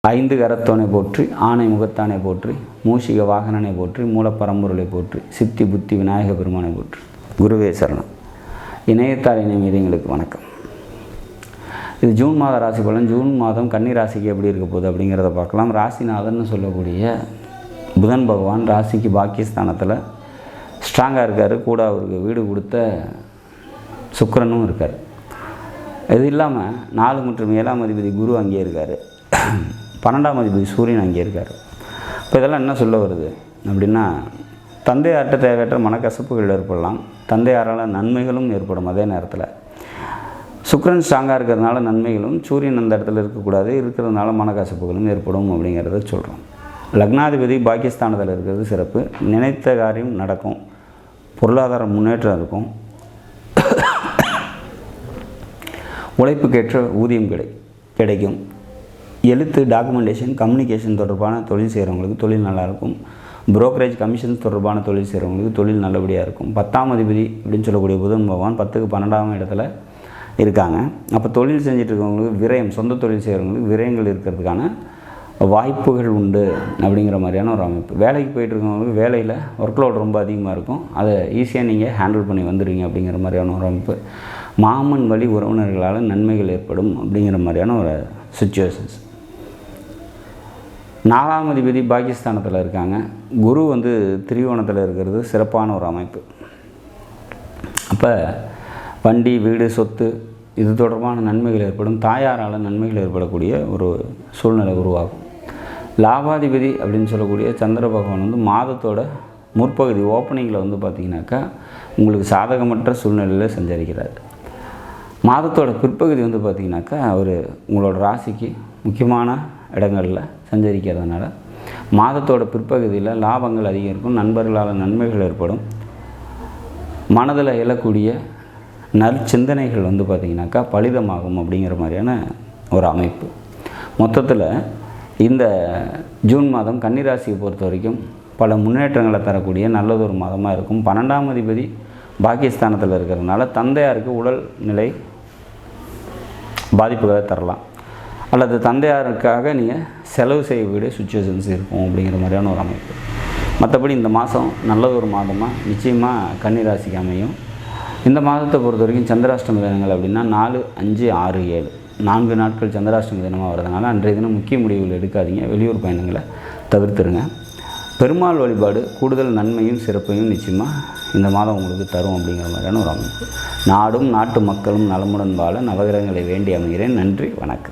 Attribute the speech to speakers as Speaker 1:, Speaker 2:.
Speaker 1: ஐந்து கரத்தோனை போற்றி, ஆணை முகத்தானை போற்றி, மூஷிக வாகனனை போற்றி, மூலப்பரம்பொருளை போற்றி, சித்தி புத்தி விநாயக பெருமானை போற்றி. குருவே சரணம். இணையத்தால் இணையங்களுக்கு வணக்கம். இது ஜூன் மாத ராசி பலன். ஜூன் மாதம் கன்னி ராசிக்கு எப்படி இருக்க போகுது அப்படிங்கிறத பார்க்கலாம். ராசிநாதன் சொல்லக்கூடிய புதன் பகவான் ராசிக்கு பாக்கியஸ்தானத்தில் ஸ்ட்ராங்காக இருக்கார். கூட அவருக்கு வீடு கொடுத்த சுக்கிரனும் இருக்கார். இது இல்லாமல் 4 மற்றும் 7ஆம் அதிபதி குரு அங்கே இருக்கார். 12ஆம் அதிபதி சூரியன் அங்கே இருக்கார். இப்போ இதெல்லாம் என்ன சொல்ல வருது அப்படின்னா, தந்தையார்கிட்ட தேவையற்ற மனக்கசப்புகள் ஏற்படலாம். தந்தையாரால் நன்மைகளும் ஏற்படும். அதே நேரத்தில் சுக்கிரன் ஸ்ட்ராங்காக இருக்கிறதுனால நன்மைகளும், சூரியன் அந்த இடத்துல இருக்கக்கூடாது, இருக்கிறதுனால மனக்கசப்புகளும் ஏற்படும் அப்படிங்கிறத சொல்கிறோம். லக்னாதிபதி பாக்கியஸ்தானத்தில் இருக்கிறது சிறப்பு. நினைத்த காரியம் நடக்கும். பொருளாதார முன்னேற்றம் இருக்கும். உழைப்புக்கேற்ற ஊதியம் கிடைக்கும். எழுத்து, டாக்குமெண்டேஷன், கம்யூனிகேஷன் தொடர்பான தொழில் செய்கிறவங்களுக்கு தொழில் நல்லாயிருக்கும். புரோக்கரேஜ், கமிஷன்ஸ் தொடர்பான தொழில் செய்கிறவங்களுக்கு தொழில் நல்லபடியாக இருக்கும். 10ஆம் அதிபதி அப்படின்னு சொல்லக்கூடிய புதன் பகவான் 10க்கு 12ஆம் இடத்துல இருக்காங்க. அப்போ தொழில் செஞ்சுட்டு இருக்கவங்களுக்கு விரயம், சொந்த தொழில் செய்கிறவங்களுக்கு விரயங்கள் இருக்கிறதுக்கான வாய்ப்புகள் உண்டு அப்படிங்கிற மாதிரியான ஒரு அமைப்பு. வேலைக்கு போயிட்டுருக்கவங்களுக்கு வேலையில் ஒர்க்லோட் ரொம்ப அதிகமாக இருக்கும். அதை ஈஸியாக நீங்கள் ஹேண்டில் பண்ணி வந்துடுவீங்க அப்படிங்கிற மாதிரியான ஒரு அமைப்பு. மாமன் வழி உறவினர்களால் நன்மைகள் ஏற்படும் அப்படிங்கிற மாதிரியான ஒரு சுச்சுவேஷன்ஸ். 4ஆம் அதிபதி பாகிஸ்தானத்தில் இருக்காங்க. குரு திரிகோணத்தில் இருக்கிறது சிறப்பான ஒரு அமைப்பு. அப்போ வண்டி, வீடு, சொத்து இது தொடர்பான நன்மைகள் ஏற்படும். தாயாரால் நன்மைகள் ஏற்படக்கூடிய ஒரு சூழ்நிலை உருவாகும். லாபாதிபதி அப்படின்னு சொல்லக்கூடிய சந்திர பகவான் மாதத்தோட முற்பகுதி ஓப்பனிங்கில் பார்த்திங்கனாக்கா உங்களுக்கு சாதகமற்ற சூழ்நிலையில் சஞ்சரிக்கிறார். மாதத்தோட பிற்பகுதி பார்த்திங்கனாக்கா அவர் உங்களோட ராசிக்கு முக்கியமான இடங்களில் சஞ்சரிக்கிறதுனால மாதத்தோட பிற்பகுதியில் லாபங்கள் அதிகம் இருக்கும். நண்பர்களால் நன்மைகள் ஏற்படும். மனதில் எழக்கூடிய நற்சிந்தனைகள் பார்த்திங்கனாக்கா பலிதமாகும் அப்படிங்கிற மாதிரியான ஒரு அமைப்பு. மொத்தத்தில் இந்த ஜூன் மாதம் கன்னிராசியை பொறுத்த வரைக்கும் பல முன்னேற்றங்களை தரக்கூடிய நல்லதொரு மாதமாக இருக்கும். 12ஆம் அதிபதி பாகிஸ்தானத்தில் இருக்கிறதுனால தந்தையாருக்கு உடல் நிலை பாதிப்புகளை தரலாம், அல்லது தந்தையாருக்காக நீங்கள் செலவு செய்யக்கூடிய சுச்சுவேஷன்ஸ் இருக்கும் அப்படிங்கிற மாதிரியான ஒரு அமைப்பு. மற்றபடி இந்த மாதம் நல்லதொரு மாதமாக நிச்சயமாக கன்னிராசிக்கு அமையும். இந்த மாதத்தை பொறுத்த வரைக்கும் சந்திராஷ்டம தினங்கள் அப்படின்னா 4, 5, 6, 7 4 நாட்கள் சந்திராஷ்டம தினமாக வரதுனால அன்றைய தினம் முக்கிய முடிவுகள் எடுக்காதீங்க. வெளியூர் பயணங்களை தவிர்த்துருங்க. பெருமாள் வழிபாடு கூடுதல் நன்மையும் சிறப்பையும் நிச்சயமாக இந்த மாதம் உங்களுக்கு தரும் அப்படிங்கிற மாதிரியான ஒரு அமைப்பு. நாடும் நாட்டு மக்களும் நலமுடன் வாழ நவகிரகங்களை வேண்டி அமைகிறேன். நன்றி, வணக்கம்.